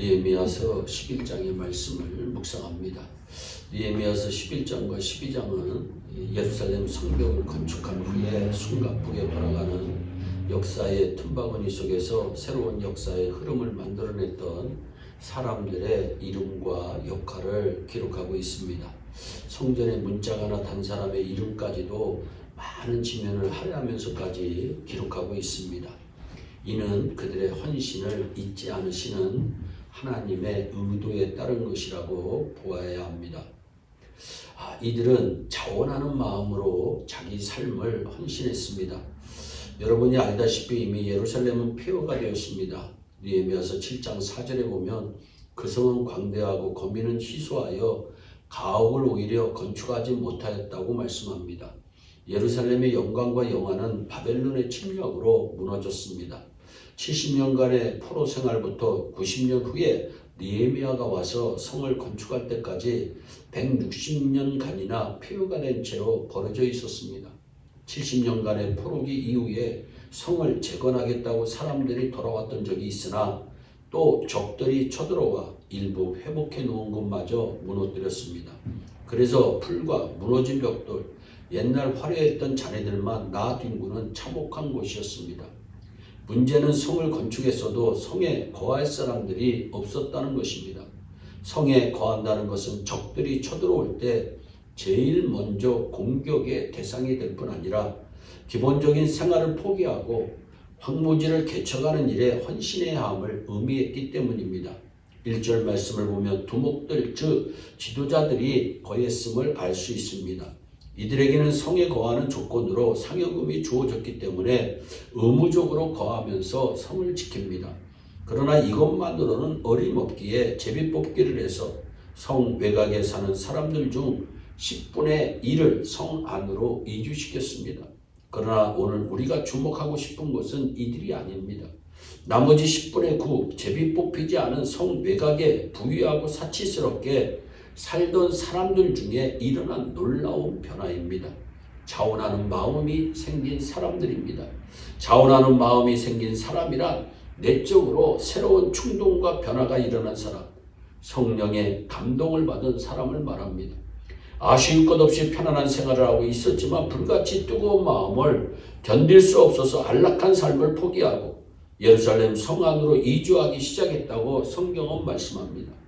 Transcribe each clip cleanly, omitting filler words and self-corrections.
느헤미야서 11장의 말씀을 묵상합니다. 느헤미야서 11장과 12장은 예루살렘 성벽을 건축한 후에 숨가쁘게 돌아가는 역사의 틈바구니 속에서 새로운 역사의 흐름을 만들어냈던 사람들의 이름과 역할을 기록하고 있습니다. 성전에 문자가 하나 단 사람의 이름까지도 많은 지면을 할애하면서까지 기록하고 있습니다. 이는 그들의 헌신을 잊지 않으시는 하나님의 의도에 따른 것이라고 보아야 합니다. 이들은 자원하는 마음으로 자기 삶을 헌신했습니다. 여러분이 알다시피 이미 예루살렘은 폐허가 되었습니다. 느헤미야서 7장 4절에 보면 그 성은 광대하고 거민은 희소하여 가옥을 오히려 건축하지 못하였다고 말씀합니다. 예루살렘의 영광과 영화는 바벨론의 침략으로 무너졌습니다. 70년간의 포로 생활부터 90년 후에 느헤미야가 와서 성을 건축할 때까지 160년간이나 폐허가 된 채로 버려져 있었습니다. 70년간의 포로기 이후에 성을 재건하겠다고 사람들이 돌아왔던 적이 있으나 또 적들이 쳐들어와 일부 회복해 놓은 것마저 무너뜨렸습니다. 그래서 풀과 무너진 벽돌, 옛날 화려했던 자네들만 나뒹구는 참혹한 곳이었습니다. 문제는 성을 건축했어도 성에 거할 사람들이 없었다는 것입니다. 성에 거한다는 것은 적들이 쳐들어올 때 제일 먼저 공격의 대상이 될 뿐 아니라 기본적인 생활을 포기하고 황무지를 개척하는 일에 헌신해야 함을 의미했기 때문입니다. 1절 말씀을 보면 두목들 즉 지도자들이 거했음을 알 수 있습니다. 이들에게는 성에 거하는 조건으로 상여금이 주어졌기 때문에 의무적으로 거하면서 성을 지킵니다. 그러나 이것만으로는 어림없기에 제비뽑기를 해서 성 외곽에 사는 사람들 중 10분의 1을 성 안으로 이주시켰습니다. 그러나 오늘 우리가 주목하고 싶은 것은 이들이 아닙니다. 나머지 10분의 9 제비 뽑히지 않은 성 외곽에 부유하고 사치스럽게 살던 사람들 중에 일어난 놀라운 변화입니다. 자원하는 마음이 생긴 사람들입니다. 자원하는 마음이 생긴 사람이란 내적으로 새로운 충동과 변화가 일어난 사람, 성령의 감동을 받은 사람을 말합니다. 아쉬울 것 없이 편안한 생활을 하고 있었지만 불같이 뜨거운 마음을 견딜 수 없어서 안락한 삶을 포기하고 예루살렘 성 안으로 이주하기 시작했다고 성경은 말씀합니다.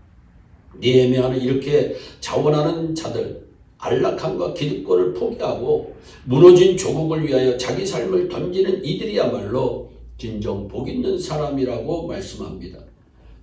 느헤미야는 이렇게 자원하는 자들, 안락함과 기득권을 포기하고 무너진 조국을 위하여 자기 삶을 던지는 이들이야말로 진정 복 있는 사람이라고 말씀합니다.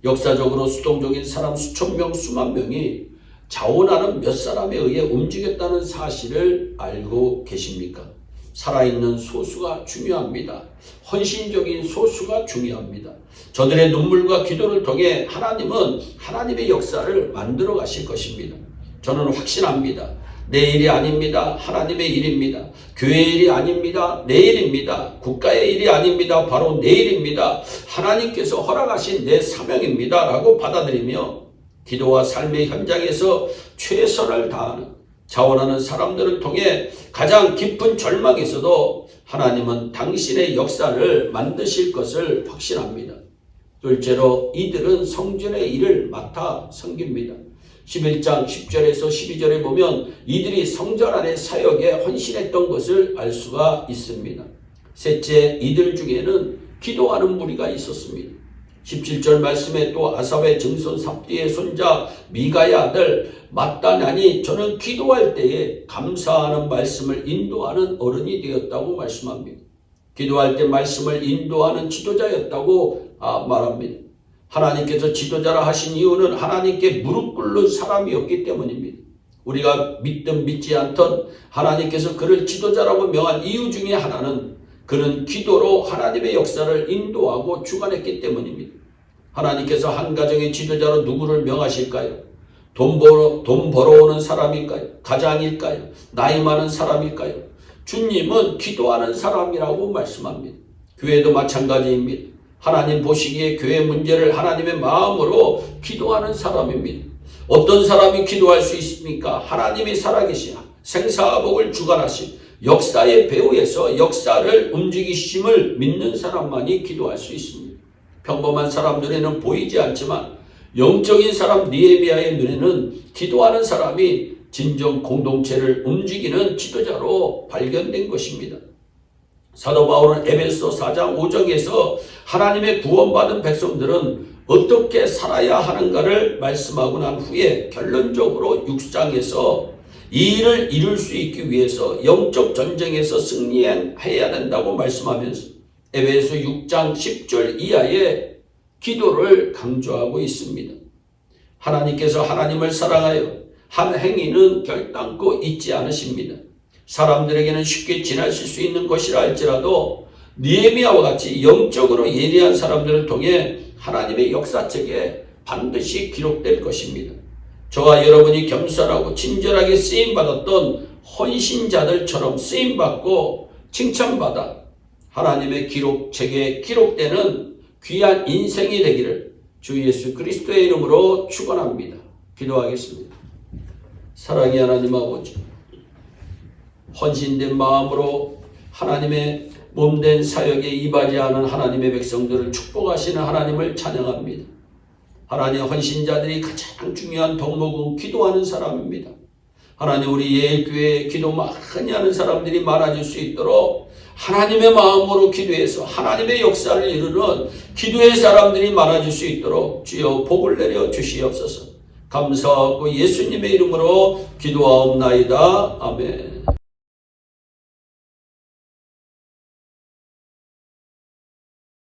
역사적으로 수동적인 사람 수천 명, 수만 명이 자원하는 몇 사람에 의해 움직였다는 사실을 알고 계십니까? 살아있는 소수가 중요합니다. 헌신적인 소수가 중요합니다. 저들의 눈물과 기도를 통해 하나님은 하나님의 역사를 만들어 가실 것입니다. 저는 확신합니다. 내 일이 아닙니다. 하나님의 일입니다. 교회의 일이 아닙니다. 내 일입니다. 국가의 일이 아닙니다. 바로 내 일입니다. 하나님께서 허락하신 내 사명입니다. 라고 받아들이며 기도와 삶의 현장에서 최선을 다하는 자원하는 사람들을 통해 가장 깊은 절망에서도 하나님은 당신의 역사를 만드실 것을 확신합니다. 둘째로 이들은 성전의 일을 맡아 섬깁니다. 11장 10절에서 12절에 보면 이들이 성전 안의 사역에 헌신했던 것을 알 수가 있습니다. 셋째, 이들 중에는 기도하는 무리가 있었습니다. 17절 말씀에 또 아삽의 증손 삽디의 손자 미가의 아들 마따냐니 저는 기도할 때에 감사하는 말씀을 인도하는 어른이 되었다고 말씀합니다. 기도할 때 말씀을 인도하는 지도자였다고 말합니다. 하나님께서 지도자라 하신 이유는 하나님께 무릎 꿇는 사람이었기 때문입니다. 우리가 믿든 믿지 않던 하나님께서 그를 지도자라고 명한 이유 중에 하나는 그는 기도로 하나님의 역사를 인도하고 주관했기 때문입니다. 하나님께서 한 가정의 지도자로 누구를 명하실까요? 돈 벌어오는 사람일까요? 가장일까요? 나이 많은 사람일까요? 주님은 기도하는 사람이라고 말씀합니다. 교회도 마찬가지입니다. 하나님 보시기에 교회 문제를 하나님의 마음으로 기도하는 사람입니다. 어떤 사람이 기도할 수 있습니까? 하나님이 살아계신 생사복을 주관하신 역사의 배후에서 역사를 움직이심을 믿는 사람만이 기도할 수 있습니다. 평범한 사람 눈에는 보이지 않지만 영적인 사람 느헤미야의 눈에는 기도하는 사람이 진정 공동체를 움직이는 지도자로 발견된 것입니다. 사도 바울은 에베소 4장 5절에서 하나님의 구원받은 백성들은 어떻게 살아야 하는가를 말씀하고 난 후에 결론적으로 6장에서 이 일을 이룰 수 있기 위해서 영적 전쟁에서 승리해야 된다고 말씀하면서 에베소 6장 10절 이하의 기도를 강조하고 있습니다. 하나님께서 하나님을 사랑하여 한 행위는 결단코 잊지 않으십니다. 사람들에게는 쉽게 지나칠 수 있는 것이라 할지라도 느헤미야와 같이 영적으로 예리한 사람들을 통해 하나님의 역사책에 반드시 기록될 것입니다. 저와 여러분이 겸손하고 친절하게 쓰임받았던 헌신자들처럼 쓰임받고 칭찬받아 하나님의 기록책에 기록되는 귀한 인생이 되기를 주 예수 그리스도의 이름으로 축원합니다. 기도하겠습니다. 사랑의 하나님 아버지, 헌신된 마음으로 하나님의 몸된 사역에 임하지하는 하나님의 백성들을 축복하시는 하나님을 찬양합니다. 하나님, 헌신자들이 가장 중요한 덕목은 기도하는 사람입니다. 하나님, 우리 예일교회에 기도 많이 하는 사람들이 많아질 수 있도록 하나님의 마음으로 기도해서 하나님의 역사를 이루는 기도의 사람들이 많아질 수 있도록 주여 복을 내려 주시옵소서. 감사하고 예수님의 이름으로 기도하옵나이다. 아멘.